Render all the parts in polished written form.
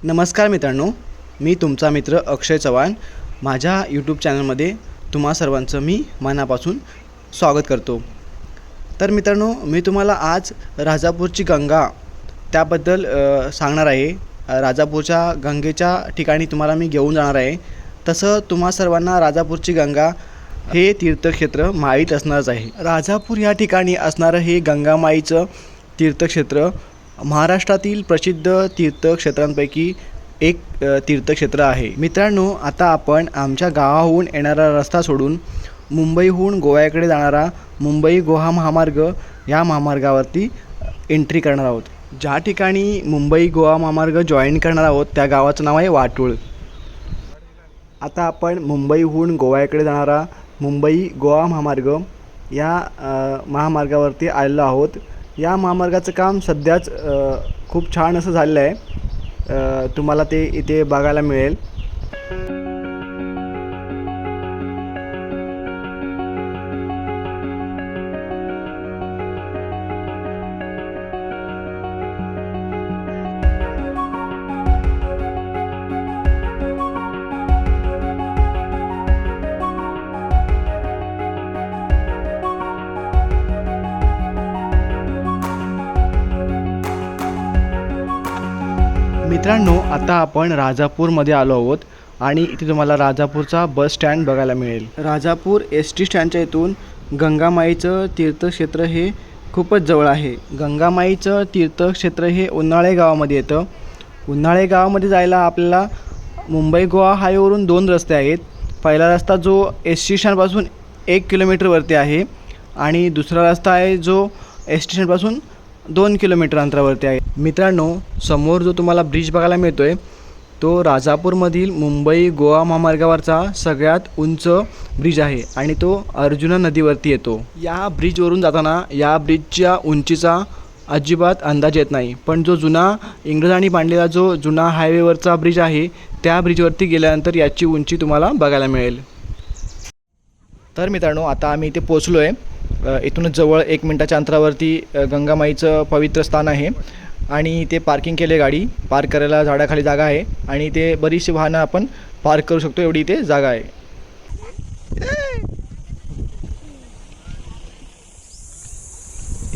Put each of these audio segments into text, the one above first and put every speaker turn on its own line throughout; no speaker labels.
नमस्कार मित्रांनो, मी तुमचा मित्र अक्षय चव्हाण. माझ्या यूट्यूब चॅनलमध्ये तुम्हा सर्वांचं मी मनापासून स्वागत करतो. तर मित्रांनो, मी तुम्हाला आज राजापूरची गंगा त्याबद्दल सांगणार आहे. राजापूरच्या गंगेच्या ठिकाणी तुम्हाला मी घेऊन जाणार आहे. तसं तुम्हा सर्वांना राजापूरची गंगा हे तीर्थक्षेत्र माहीत असणारच आहे. राजापूर या ठिकाणी असणारं हे गंगामाईचं तीर्थक्षेत्र महाराष्ट्रातील प्रसिद्ध तीर्थक्षेत्रांपैकी एक तीर्थक्षेत्र आहे. मित्रांनो, आता आपण आमच्या गावाहून येणारा रस्ता सोडून मुंबईहून गोव्याकडे जाणारा मुंबई गोवा महामार्ग या महामार्गावरती एंट्री करणार आहोत. ज्या ठिकाणी मुंबई गोवा महामार्ग जॉईन करणार आहोत त्या गावाचं नाव आहे वाटूळ. आता आपण मुंबईहून गोव्याकडे जाणारा मुंबई गोवा महामार्ग या महामार्गावरती आलेलो आहोत. या महामार्गाचं काम सध्याच खूप छान असं झालेलं आहे. तुम्हाला ते इथे बघायला मिळेल. मित्रांनो, आता आपण राजापूरमध्ये आलो आहोत आणि इथे तुम्हाला राजापूरचा बस स्टँड बघायला मिळेल. राजापूर एस टी स्टँडच्या इथून गंगामाईचं तीर्थक्षेत्र हे खूपच जवळ आहे. गंगामाईचं तीर्थक्षेत्र हे उन्हाळे गावामध्ये येतं. उन्हाळे गावामध्ये जायला आपल्याला मुंबई गोवा हायवेवरून 2 रस्ते आहेत. पहिला रस्ता जो एस टी स्टँडपासून 1 किलोमीटरवरती आहे आणि दुसरा रस्ता आहे जो एस टी स्टँडपासून 2 किलोमीटर अंतरावरती आहे. मित्रांनो, समोर जो तुम्हाला ब्रिज बघायला मिळतो आहे तो राजापूरमधील मुंबई गोवा महामार्गावरचा सगळ्यात उंच ब्रिज आहे आणि तो अर्जुना नदीवरती येतो. या ब्रिजवरून जाताना या ब्रिजच्या उंचीचा अजिबात अंदाज येत नाही, पण जो जुना इंग्रजांनी बांधलेला जो जुना हायवेवरचा ब्रिज आहे त्या ब्रिजवरती गेल्यानंतर याची उंची तुम्हाला बघायला मिळेल. तर मित्रांनो, आता आम्ही इथे पोचलो आहे. इथूनच जवळ 1 मिनिटाच्या अंतरावरती गंगामाईचं पवित्र स्थान आहे आणि ते पार्किंग केले. गाडी पार्क करायला झाडाखाली जागा आहे आणि ते बरीचशी वाहनं आपण पार्क करू शकतो एवढी इथे जागा आहे.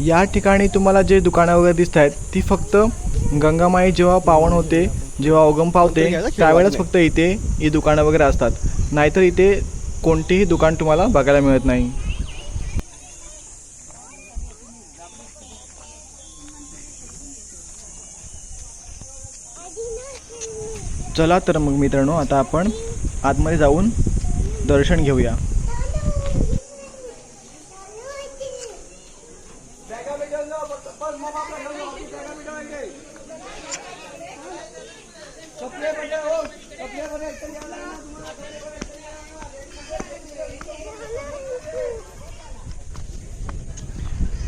या ठिकाणी तुम्हाला जे दुकानं वगैरे दिसत आहेत ती फक्त गंगामाई जेव्हा पावन होते, जेव्हा उगम पावते त्यावेळेस फक्त इथे ही दुकानं वगैरे असतात. नाहीतर इथे कोणतेही दुकान तुम्हाला बघायला मिळत नाही. चला तर मग मित्रांनो, आता आपण आतमध्ये जाऊन दर्शन घेऊया.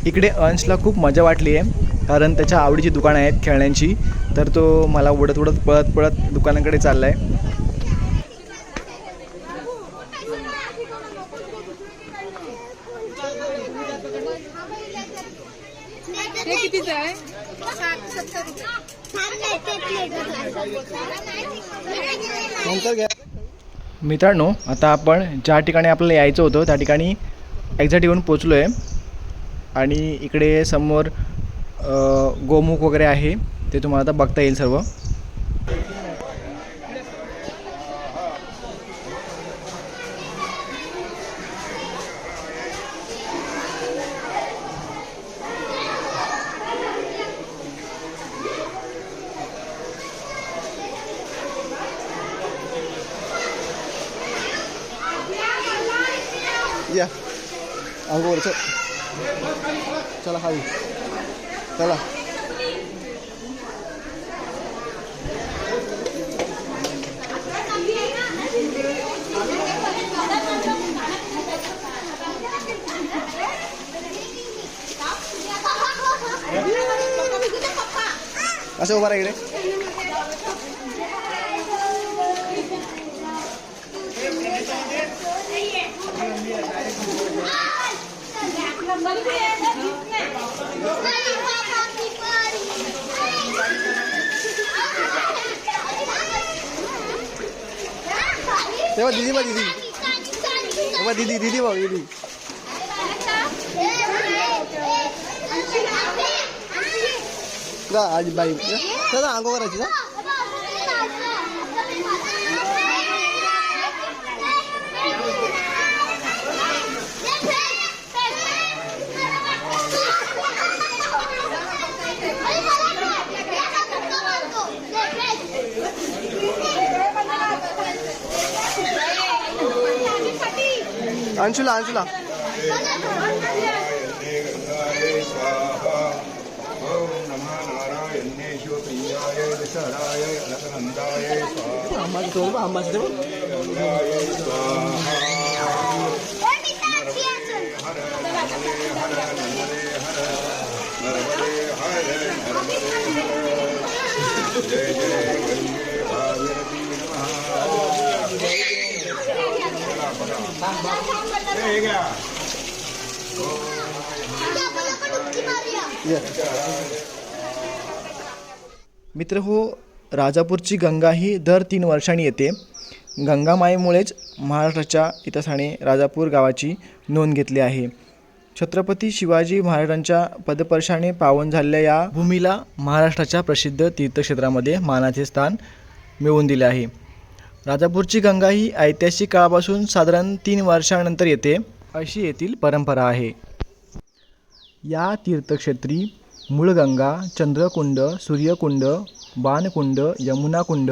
इकडे अंशला खूप मजा वाटली आहे कारण त्याच्या आवडीची दुकानं आहेत खेळण्यांची. तर तो मला उडत पळत दुकानाकडे चालला आहे. मित्रांनो, आता आपण ज्या ठिकाणी आपल्याला यायचं होतं त्या ठिकाणी एक्झॅक्ट येऊन पोचलो आहे आणि इकडे समोर गोमुख वगैरे आहे ते तुम्हाला आता बघता येईल सर्व. या अंगोरचं चला खाली चला. असं उभा राहा इकडे. तेव्हा दीदी बघ दीदी, तेव्हा दीदी दीदी बघ दीदी. आज बाई चला अंगो करायची ना. अंशुला अंशुला मित्र हो, राजापूरची गंगा ही दर 3 वर्षांनी येते. गंगामाईमुळेच महाराष्ट्राच्या इतिहासाने राजापूर गावाची नोंद घेतली आहे. छत्रपती शिवाजी महाराजांच्या पदस्पर्शाने पावन झालेल्या या भूमीला महाराष्ट्राच्या प्रसिद्ध तीर्थक्षेत्रामध्ये मानाचे स्थान मिळवून दिले आहे. राजापूरची गंगा ही ऐतिहासिक काळापासून साधारण 3 वर्षांनंतर येते, अशी येथील परंपरा आहे. या तीर्थक्षेत्री मूळगंगा, चंद्रकुंड, सूर्यकुंड, बाणकुंड, यमुनाकुंड,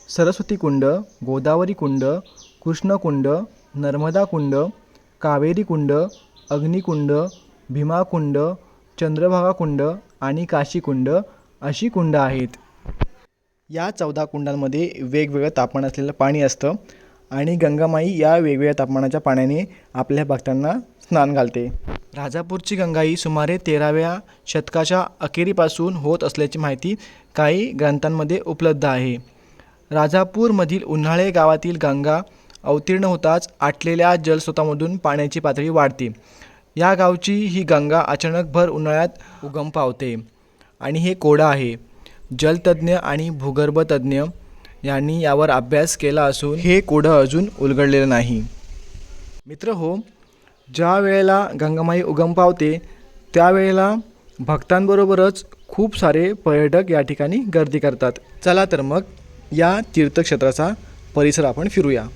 सरस्वती कुंड, गोदावरी कुंड, कृष्णकुंड, नर्मदा कुंड, कावेरी कुंड, अग्निकुंड, भीमाकुंड, चंद्रभागा कुंड आणि काशीकुंड अशी कुंड आहेत. या 14 कुंडांमध्ये वेगवेगळं तापमान असलेलं पाणी असतं आणि गंगामाई या वेगवेगळ्या तापमानाच्या पाण्याने आपल्या भक्तांना स्नान घालते. राजापूरची गंगा ही सुमारे 13व्या शतकाच्या अखेरीपासून होत असल्याची माहिती काही ग्रंथांमध्ये उपलब्ध आहे. राजापूरमधील उन्हाळे गावातील गंगा अवतीर्ण होताच आटलेल्या जलस्रोतामधून पाण्याची पातळी वाढते. या गावची ही गंगा अचानक भर उन्हाळ्यात उगम पावते आणि हे कोडं आहे. जलतज्ज्ञ आणि भूगर्भतज्ज्ञ यांनी यावर अभ्यास केला असून हे कोडं अजून उलगडलेलं नाही. मित्र हो, ज्या वेळेला गंगामाई उगम पावते त्यावेळेला भक्तांबरोबरच खूप सारे पर्यटक या ठिकाणी गर्दी करतात. चला तर मग या तीर्थक्षेत्राचा परिसर आपण फिरूया.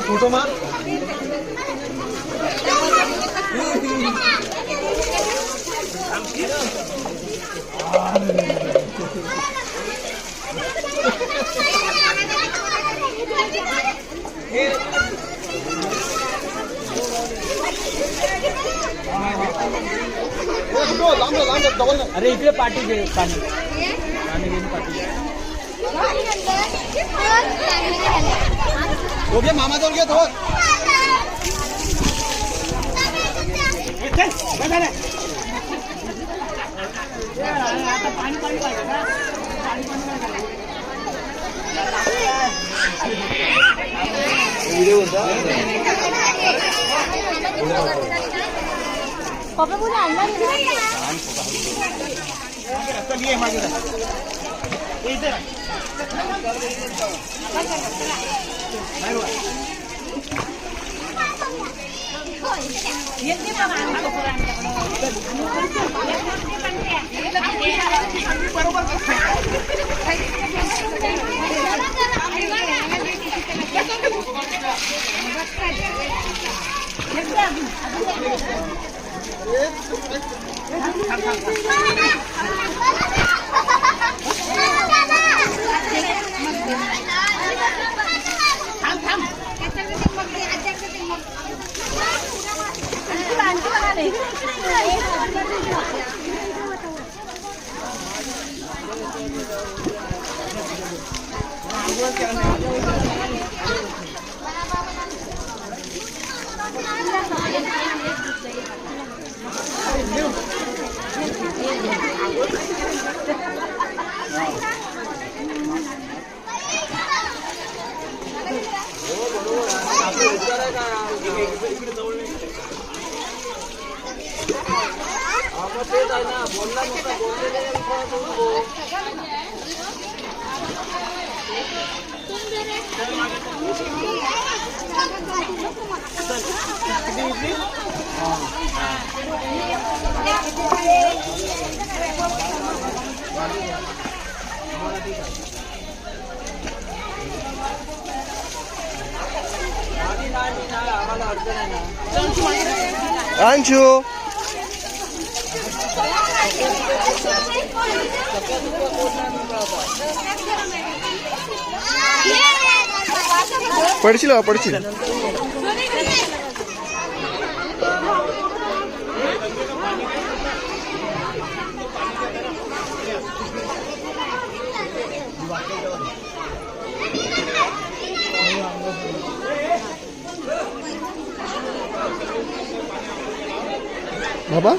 फोटो मार. अरे इकडे पाठी घे पाणी पाठी घे मामा जाऊन घे तो
पप्पा बोले आणला
अंशु पडशील पडशील बाबा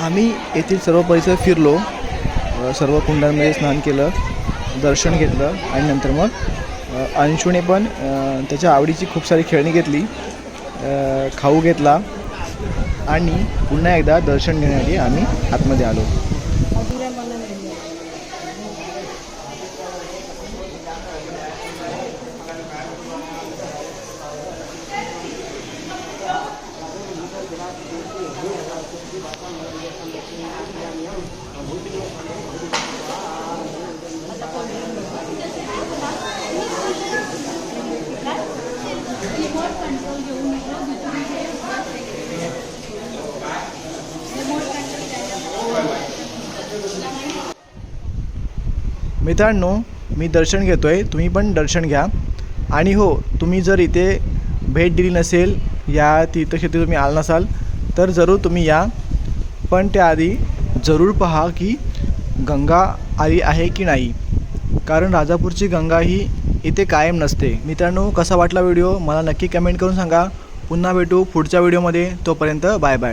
आम्ही येथील सर्व परिसर फिरलो, सर्व कुंडांमध्ये स्नान केलं, दर्शन घेतलं आणि नंतर मग अंशूने पण त्याच्या आवडीची खूप सारी खेळणी घेतली, खाऊ घेतला आणि पुन्हा एकदा दर्शन घेण्यासाठी आम्ही आतमध्ये आलो.
रिमोट कंट्रोल घेऊन म्हटलं जिथून हे रिमोट कंट्रोल
मित्रांनो, मी दर्शन घेतो आहे, तुम्ही पण दर्शन घ्या. आणि हो, तुम्ही जर इथे भेट दिली नसेल, या तीर्थक्षेत्री तुम्ही आला नसाल तर जरूर तुम्ही या. पण त्याआधी जरूर पहा की गंगा आली आहे की नाही, कारण राजापूरची गंगा ही इथे कायम नसते. मित्रांनो, कसा वाटला व्हिडिओ मला नक्की कमेंट करून सांगा. पुन्हा भेटू पुढच्या व्हिडिओमध्ये. तोपर्यंत बाय बाय.